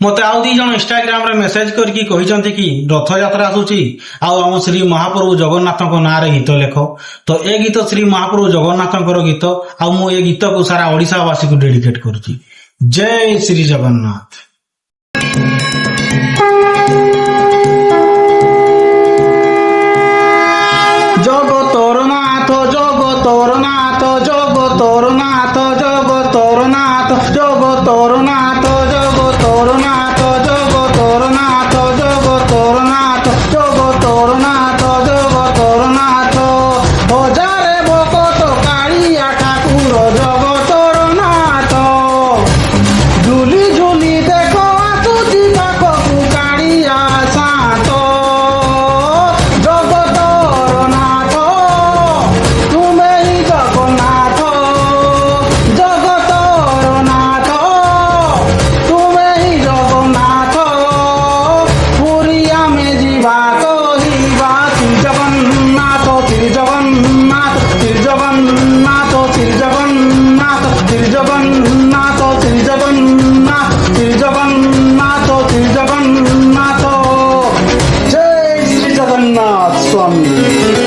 ମତେ ଆଉ ଦି ଜଣ ଇନଷ୍ଟାଗ୍ରାମରେ ମେସେଜ କରିକି କହିଛନ୍ତି କି ରଥଯାତ୍ରା ଆସୁଛି ଆଉ ଆମ ଶ୍ରୀ ମହାପ୍ରଭୁ ଜଗନ୍ନାଥଙ୍କ ନାଁରେ ଗୀତ ଲେଖ। ତ ଏ ଗୀତ ଶ୍ରୀ ମହାପ୍ରଭୁ ଜଗନ୍ନାଥଙ୍କର ଗୀତ ଆଉ ମୁଁ ଏ ଗୀତକୁ ସାରା ଓଡ଼ିଶାବାସୀକୁ ଡେଡିକେଟ କରୁଛି। ଜୟ ଶ୍ରୀ ଜଗନ୍ନାଥ। জগতর নাথ জগতর নাথ জগতর নাথ জগতর নাথ জগতর নাথ জগতর নাথ জগতর নাথ জগতর নাথ জগতর নাথ জগতর নাথ হজারে ভকত কাଳିয়া ঠাকুর জগতর নাথ ঝুলি ঝুলি দেখো আসুচি পাখকু কাଳିয়া সাঁত জগতর নাথ তুমি জগন্নাথ জগতর নাথ তুমি জগন্নাথ পুরী আমি ଯିବା କହିବା ଶ୍ରୀ ଜଗନ୍ନାଥ ଶ୍ରୀ ଜଗନ୍ନାଥ ଶ୍ରୀ ଜଗନ୍ନାଥ ଶ୍ରୀ ଜଗନ୍ନାଥ ଶ୍ରୀ ଜଗନ୍ନାଥ ଶ୍ରୀ ଜଗନ୍ନାଥ ଶ୍ରୀ ଜଗନ୍ନାଥ ଶ୍ରୀ ଜଗନ୍ନାଥ ଜୟ ଶ୍ରୀ ଜଗନ୍ନାଥ ସ୍ୱାମୀ।